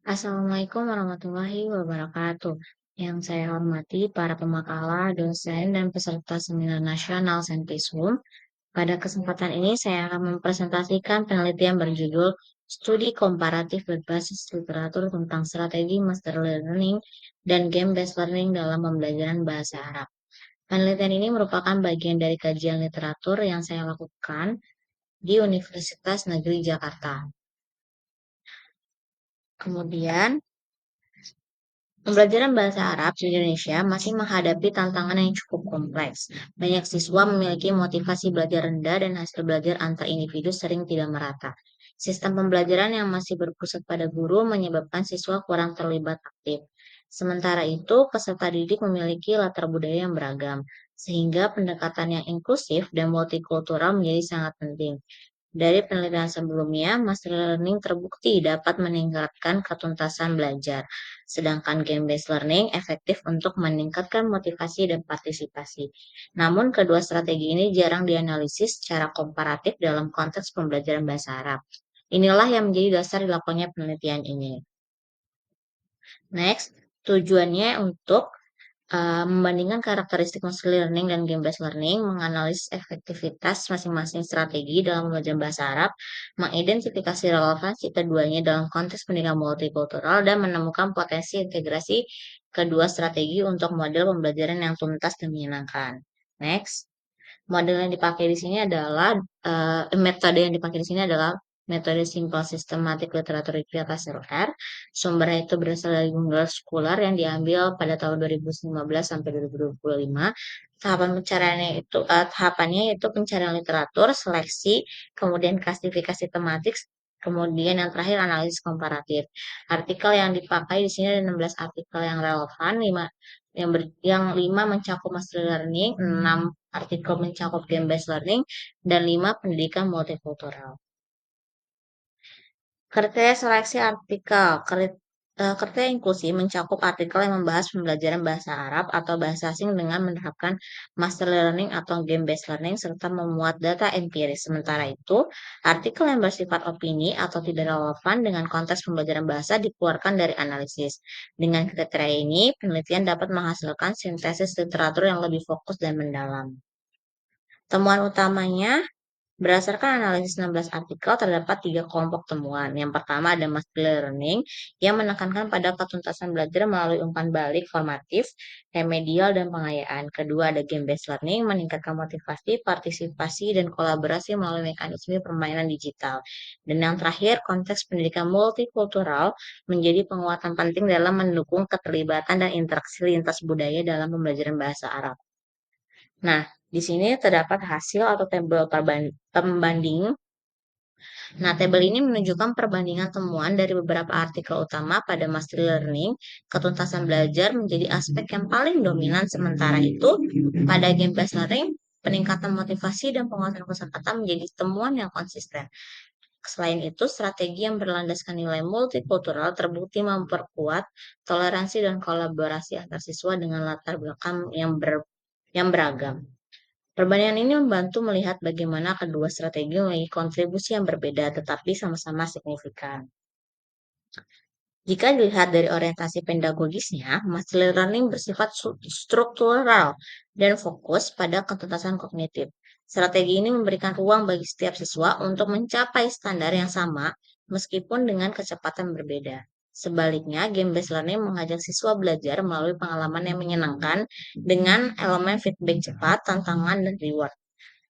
Assalamualaikum warahmatullahi wabarakatuh. Yang saya hormati para pemakalah, dosen, dan peserta seminar nasional Senpisum. Pada kesempatan ini saya akan mempresentasikan penelitian berjudul Studi Komparatif Berbasis Literatur tentang Strategi Master Learning dan Game-Based Learning dalam Pembelajaran Bahasa Arab. Penelitian ini merupakan bagian dari kajian literatur yang saya lakukan di Universitas Negeri Jakarta. Kemudian, pembelajaran bahasa Arab di Indonesia masih menghadapi tantangan yang cukup kompleks. Banyak siswa memiliki motivasi belajar rendah dan hasil belajar antar individu sering tidak merata. Sistem pembelajaran yang masih berpusat pada guru menyebabkan siswa kurang terlibat aktif. Sementara itu, peserta didik memiliki latar budaya yang beragam, sehingga pendekatan yang inklusif dan multikultural menjadi sangat penting. Dari penelitian sebelumnya, master learning terbukti dapat meningkatkan ketuntasan belajar, sedangkan game-based learning efektif untuk meningkatkan motivasi dan partisipasi. Namun, kedua strategi ini jarang dianalisis secara komparatif dalam konteks pembelajaran bahasa Arab. Inilah yang menjadi dasar dilakukannya penelitian ini. Next, tujuannya untuk membandingkan karakteristik machine learning dan game-based learning, menganalisis efektivitas masing-masing strategi dalam pembelajaran bahasa Arab, mengidentifikasi relevansi keduanya dalam konteks pendidikan multikultural, dan menemukan potensi integrasi kedua strategi untuk model pembelajaran yang tuntas dan menyenangkan. Next. Model yang dipakai di sini adalah metode yang dipakai di sini adalah metode Simple Systematic Literature Review atau SLR. Sumbernya itu berasal dari Google Scholar yang diambil pada tahun 2015 sampai 2025. Tahapannya itu pencarian literatur, seleksi, kemudian klasifikasi tematik, kemudian yang terakhir analisis komparatif. Artikel yang dipakai di sini ada 16 artikel yang relevan, 5 yang 5 mencakup master learning, 6 artikel mencakup game-based learning, dan 5 pendidikan multikultural. Kriteria seleksi artikel. Kriteria inklusi mencakup artikel yang membahas pembelajaran bahasa Arab atau bahasa asing dengan menerapkan master learning atau game-based learning serta memuat data empiris. Sementara itu, artikel yang bersifat opini atau tidak relevan dengan konteks pembelajaran bahasa dikeluarkan dari analisis. Dengan kriteria ini, penelitian dapat menghasilkan sintesis literatur yang lebih fokus dan mendalam. Temuan utamanya, berdasarkan analisis 16 artikel, terdapat 3 kelompok temuan. Yang pertama ada master learning yang menekankan pada ketuntasan belajar melalui umpan balik formatif, remedial, dan pengayaan. Kedua ada game-based learning, meningkatkan motivasi, partisipasi, dan kolaborasi melalui mekanisme permainan digital. Dan yang terakhir, konteks pendidikan multikultural menjadi penguatan penting dalam mendukung keterlibatan dan interaksi lintas budaya dalam pembelajaran bahasa Arab. Nah, di sini terdapat hasil atau tabel pembanding. Nah, tabel ini menunjukkan perbandingan temuan dari beberapa artikel utama pada master learning. Ketuntasan belajar menjadi aspek yang paling dominan, sementara itu pada game-based learning, peningkatan motivasi dan penguatan kosakata menjadi temuan yang konsisten. Selain itu, strategi yang berlandaskan nilai multikultural terbukti memperkuat toleransi dan kolaborasi antar siswa dengan latar belakang yang beragam. Perbandingan ini membantu melihat bagaimana kedua strategi memiliki kontribusi yang berbeda tetapi sama-sama signifikan. Jika dilihat dari orientasi pedagogisnya, master learning bersifat struktural dan fokus pada ketuntasan kognitif. Strategi ini memberikan ruang bagi setiap siswa untuk mencapai standar yang sama meskipun dengan kecepatan berbeda. Sebaliknya, game-based learning mengajak siswa belajar melalui pengalaman yang menyenangkan dengan elemen feedback cepat, tantangan, dan reward.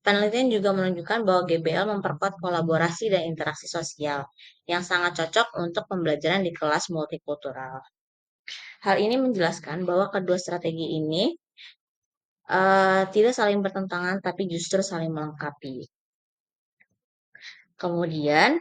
Penelitian juga menunjukkan bahwa GBL memperkuat kolaborasi dan interaksi sosial, yang sangat cocok untuk pembelajaran di kelas multikultural. Hal ini menjelaskan bahwa kedua strategi ini tidak saling bertentangan, tapi justru saling melengkapi. Kemudian,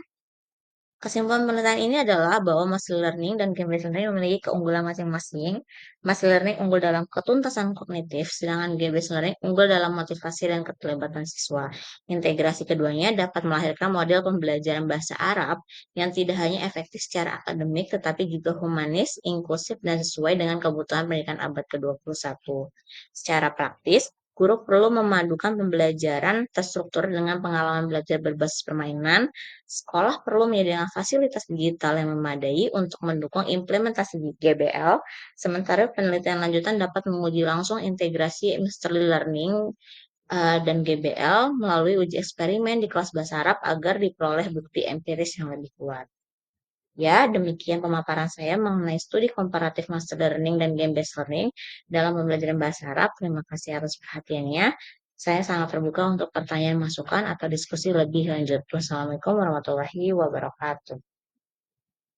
kesimpulan penelitian ini adalah bahwa machine learning dan game-based learning memiliki keunggulan masing-masing. Machine learning unggul dalam ketuntasan kognitif, sedangkan game-based learning unggul dalam motivasi dan keterlibatan siswa. Integrasi keduanya dapat melahirkan model pembelajaran bahasa Arab yang tidak hanya efektif secara akademik, tetapi juga humanis, inklusif, dan sesuai dengan kebutuhan pendidikan abad ke-21. Secara praktis, Guru perlu memadukan pembelajaran terstruktur dengan pengalaman belajar berbasis permainan. Sekolah perlu menyediakan fasilitas digital yang memadai untuk mendukung implementasi di GBL, sementara penelitian lanjutan dapat menguji langsung integrasi masterly learning dan GBL melalui uji eksperimen di kelas bahasa Arab agar diperoleh bukti empiris yang lebih kuat. Ya, demikian pemaparan saya mengenai studi komparatif master learning dan game-based learning dalam pembelajaran bahasa Arab. Terima kasih atas perhatiannya. Saya sangat terbuka untuk pertanyaan, masukan, atau diskusi lebih lanjut. Wassalamualaikum warahmatullahi wabarakatuh.